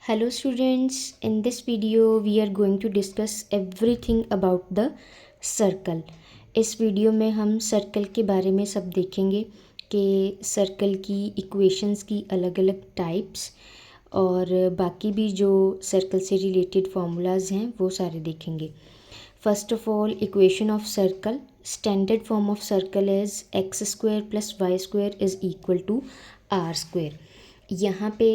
Hello students, in this video we are going to discuss everything about the circle. इस video में हम circle के बारे में सब देखेंगे कि सर्कल की इक्वेशंस की अलग अलग टाइप्स और बाकी भी जो सर्कल से रिलेटेड फार्मूलाज हैं वो सारे देखेंगे. First of all equation of circle. Standard form of circle is x square plus Y square is equal to are square. यहाँ पे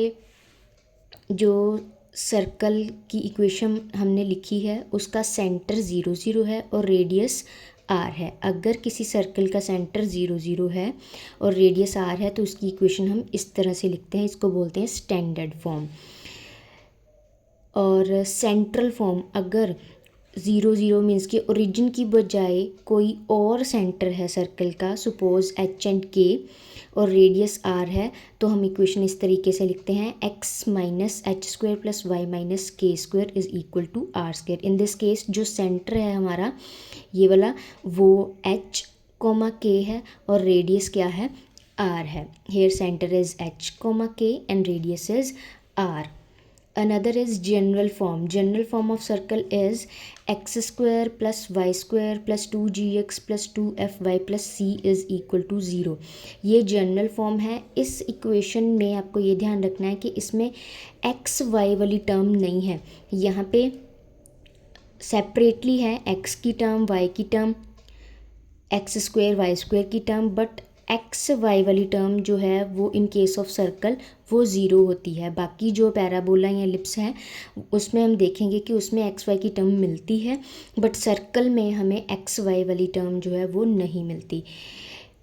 जो सर्कल की इक्वेशन हमने लिखी है उसका सेंटर 0 0 है और रेडियस आर है. अगर किसी सर्कल का सेंटर 0 0 है और रेडियस आर है तो उसकी इक्वेशन हम इस तरह से लिखते हैं. इसको बोलते हैं स्टैंडर्ड फॉर्म. और सेंट्रल फॉर्म, अगर 0 0 मीन्स कि ओरिजिन की बजाय कोई और सेंटर है सर्कल का, सपोज एच एंड के, और रेडियस आर है, तो हम इक्वेशन इस तरीके से लिखते हैं X minus H square plus Y minus K square is equal to are square. In this case जो सेंटर है हमारा ये वाला वो एच कोमा के है और रेडियस क्या है, आर है. Here centre is H comma K and radius is R. Another is general form. General form of circle is x square plus y square plus 2gx plus 2fy plus c is equal to 0. ये general form है. इस equation में आपको ये ध्यान रखना है कि इसमें एक्स वाई वाली टर्म नहीं है. यहाँ पे सेपरेटली है एक्स की टर्म, वाई की term, x square y square की टर्म, बट एक्स वाई वाली टर्म जो है वो इन केस ऑफ सर्कल वो ज़ीरो होती है. बाकी जो पैराबोला या एलिप्स है उसमें हम देखेंगे कि उसमें एक्स वाई की टर्म मिलती है, बट सर्कल में हमें एक्स वाई वाली टर्म जो है वो नहीं मिलती.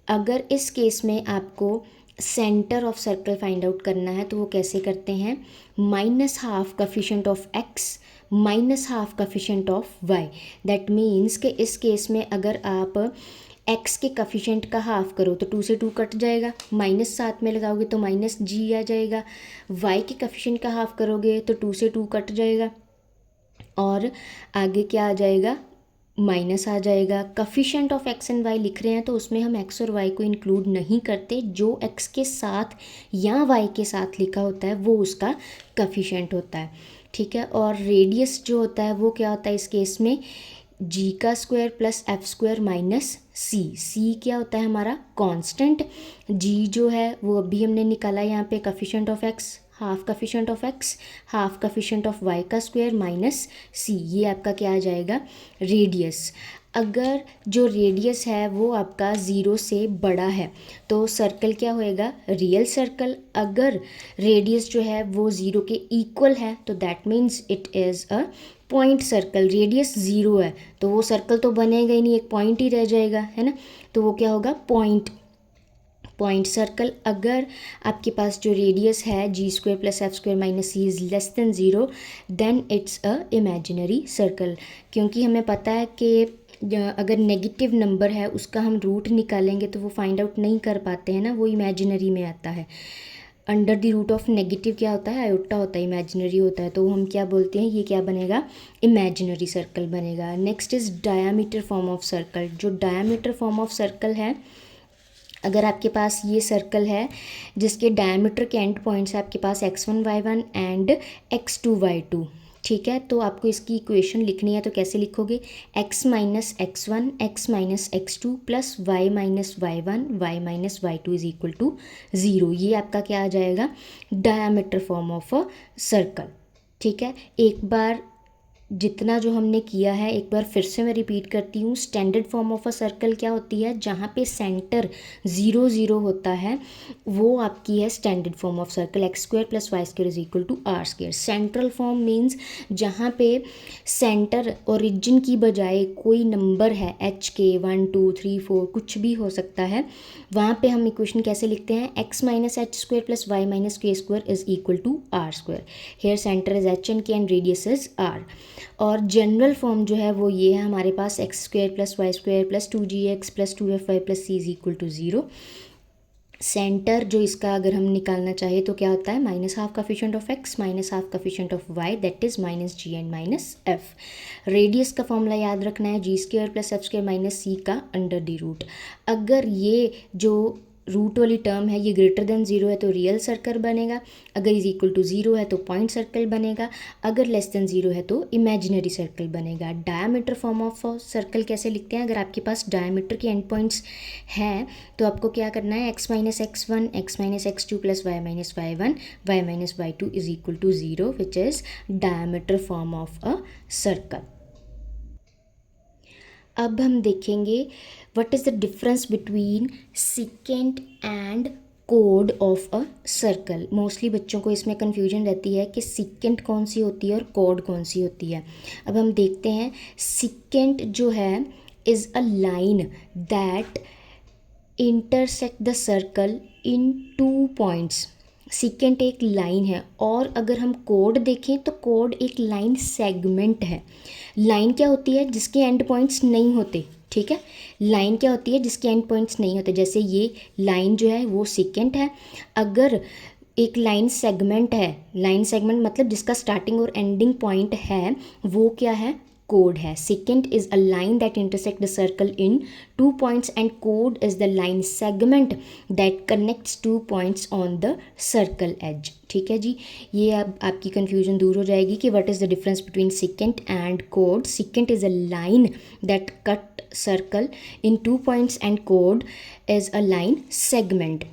अगर इस केस में आपको centre of circle find out करना है तो वो कैसे करते हैं, minus half coefficient of X minus half coefficient of Y. That means कि इस केस में अगर आप एक्स के कफिशेंट का हाफ करो तो 2 से 2 कट जाएगा, माइनस साथ में लगाओगे तो माइनस जी आ जाएगा. वाई के कफिशेंट का हाफ करोगे तो 2 से 2 कट जाएगा और आगे क्या आ जाएगा, माइनस आ जाएगा. कफिशेंट ऑफ एक्स एंड वाई लिख रहे हैं तो उसमें हम एक्स और वाई को इंक्लूड नहीं करते. जो एक्स के साथ या वाई के साथ लिखा होता है वो उसका कफिशेंट होता है. ठीक है. और रेडियस जो होता है वो क्या होता है इस केस में, जी का square plus F square minus C. C क्या होता है हमारा कांस्टेंट. जी जो है वो अभी हमने निकाला यहाँ पे coefficient of X, half coefficient of X half coefficient of Y का स्क्वायर माइनस सी. ये आपका क्या आ जाएगा, रेडियस. अगर जो रेडियस है वो आपका 0 से बड़ा है तो सर्कल क्या होएगा, रियल सर्कल. अगर रेडियस जो है वो 0 के इक्वल है तो that means it is a point circle. Radius 0 है तो वो सर्कल तो बनेगा ही नहीं, एक पॉइंट ही रह जाएगा, है ना. तो वो क्या होगा, पॉइंट सर्कल. अगर आपके पास जो रेडियस है G square plus F square minus C is less than 0 then it's a imaginary circle. क्योंकि हमें पता है कि अगर नेगेटिव नंबर है उसका हम रूट निकालेंगे तो वो फाइंड आउट नहीं कर पाते हैं ना, वो इमेजिनरी में आता है. Under the root of negative क्या होता है, आयोटा होता है, इमेजिनरी होता है. तो हम क्या बोलते हैं, ये क्या बनेगा, इमेजिनरी सर्कल बनेगा. Next is diameter form of circle. जो डायामीटर फॉर्म ऑफ सर्कल है, अगर आपके पास ये सर्कल है जिसके डायमीटर के एंड पॉइंट्स है आपके पास x1 y1 and x2 y2, ठीक है. तो आपको इसकी इक्वेशन लिखनी है तो कैसे लिखोगे, x minus x1 x minus x2 plus y minus y1 y minus y2 is equal to 0. ये आपका क्या आ जाएगा, diameter form of a circle. ठीक है. एक बार जितना जो हमने किया है एक बार फिर से मैं रिपीट करती हूँ. Standard form of a circle क्या होती है, जहाँ पे सेंटर 0 0 होता है वो आपकी है standard form of circle. X square plus Y square is equal to are square. Central form means जहाँ पे सेंटर ओरिजिन की बजाय कोई नंबर है, एच के 1 2 3 4 कुछ भी हो सकता है, वहाँ पे हम इक्वेशन कैसे लिखते हैं, X minus H square plus Y minus K square is equal to are square. Here centre is H and K and radius is R. और जनरल फॉर्म जो है वो ये है हमारे पास, X square plus Y square plus 2gx plus 2fy plus C is equal to 0. Centre जो इसका अगर हम निकालना चाहे तो क्या होता है, minus half coefficient of X minus half coefficient of Y that is minus G and minus F. Radius का फॉर्मूला याद रखना है, G square plus F square minus C का अंडर द रूट. अगर ये जो रूट वाली टर्म है ये ग्रेटर देन ज़ीरो है तो रियल सर्कल बनेगा, अगर इज़ इक्वल टू ज़ीरो है तो पॉइंट सर्कल बनेगा, अगर लेस देन ज़ीरो है तो इमेजिनरी सर्कल बनेगा। डायामीटर फॉर्म ऑफ सर्कल कैसे लिखते हैं, अगर आपके पास डायामीटर के एंड पॉइंट्स हैं तो आपको क्या करना है, x minus x1 x minus x2 plus y minus y1 y minus y2 is equal to zero which is diameter form of a circle. अब हम देखेंगे what is the difference between secant and कोड of a circle. Mostly बच्चों को इसमें confusion रहती है कि सेकेंट कौन सी होती है और कोड कौन सी होती है। अब हम देखते हैं, सेकेंट जो है is a line that intersect the circle in 2 points. Secant एक लाइन है, और अगर हम कोड देखें तो कोड एक लाइन सेगमेंट है। लाइन क्या होती है, जिसके एंड पॉइंट्स नहीं होते, ठीक है। लाइन क्या होती है, जिसके एंड पॉइंट्स नहीं होते, जैसे ये लाइन जो है वो सेकेंट है। अगर एक लाइन सेगमेंट है, लाइन सेगमेंट मतलब जिसका स्टार्टिंग और एंडिंग पॉइंट है, वो क्या है, कोड है। Secant is a line that intersect the circle in 2 points and कोड is the line segment that connects 2 points on the circle edge. ठीक है जी, ये अब आपकी कन्फ्यूजन दूर हो जाएगी कि what is the difference between secant and code. Secant is a line that cut circle in 2 points and कोड is a line segment.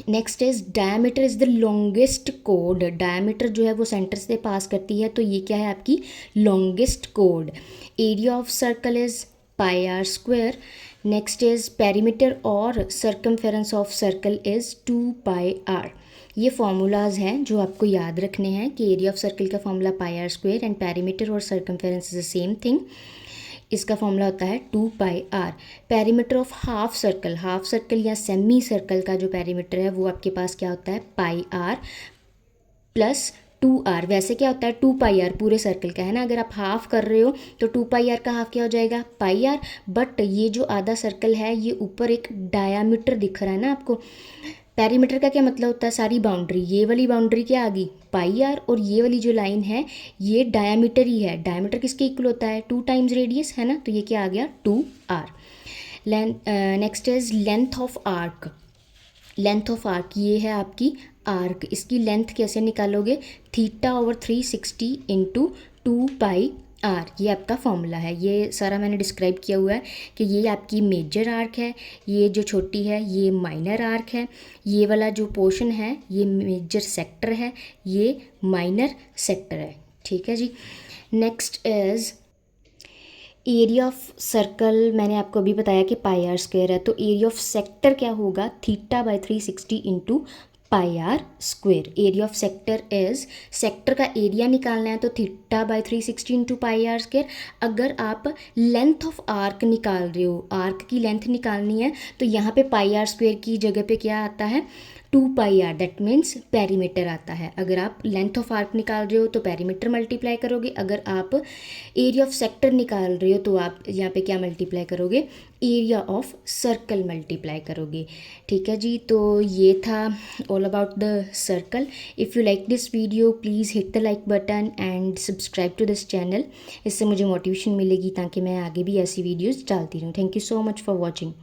Next is diameter is the longest code. Diameter जो है वो centre से पास करती है, तो ये क्या है आपकी लॉन्गेस्ट कोड। Area of circle is pi R square. Next is perimeter और circumference of circle is 2 pi R. ये फार्मूलाज हैं जो आपको याद रखने हैं कि एरिया ऑफ सर्कल का formula pi R square and perimeter और circumference is the same thing. इसका फॉर्मूला होता है 2 pi R. Perimeter of half circle या सेमी सर्कल का जो पेरीमीटर है वो आपके पास क्या होता है, पाई आर प्लस 2r। वैसे क्या होता है 2 पाई आर पूरे सर्कल का है ना, अगर आप हाफ कर रहे हो तो 2 पाई आर का हाफ क्या हो जाएगा, पाई आर। बट ये जो आधा सर्कल है ये ऊपर एक डायामीटर दिख रहा है ना आपको। पेरीमीटर का क्या मतलब होता है, सारी बाउंड्री, ये वाली बाउंड्री क्या आ गई, पाई आर, और ये वाली जो लाइन है ये डायामीटर ही है। डायामीटर किसके इक्वल होता है, 2 टाइम्स रेडियस है ना, तो ये क्या आ गया 2r। Next is length of arc. Length of arc ये है आपकी आर्क। इसकी लेंथ कैसे निकालोगे, θ/360 इंटू 2 पाई आर। ये आपका फॉर्मूला है, ये सारा मैंने डिस्क्राइब किया हुआ है कि ये आपकी मेजर आर्क है, ये जो छोटी है ये माइनर आर्क है, ये वाला जो पोर्शन है ये मेजर सेक्टर है, ये माइनर सेक्टर है। ठीक है जी। Next is area of circle. मैंने आपको अभी बताया कि पाई आर स्क्वायर है, तो एरिया ऑफ सेक्टर क्या होगा, θ/360 into pi R square. Area of sector is, sector का एरिया निकालना है तो θ/360 इंटू पाई आर स्क्वायर। अगर आप लेंथ ऑफ आर्क निकाल रहे हो, आर्क की लेंथ निकालनी है, तो यहाँ पे पाई आर स्क्वायर की जगह पे क्या आता है, 2 pi are, that means perimeter आता है। अगर आप लेंथ ऑफ आर्क निकाल रहे हो तो पेरीमीटर मल्टीप्लाई करोगे, अगर आप एरिया ऑफ सेक्टर निकाल रहे हो तो आप यहाँ पे क्या मल्टीप्लाई करोगे, एरिया ऑफ सर्कल मल्टीप्लाई करोगे। ठीक है जी, तो ये था all about the circle. If you like this video please hit the like button and subscribe to this channel. इससे मुझे मोटिवेशन मिलेगी ताकि मैं आगे भी ऐसी वीडियोज़ डालती रहूँ। Thank you so much for watching.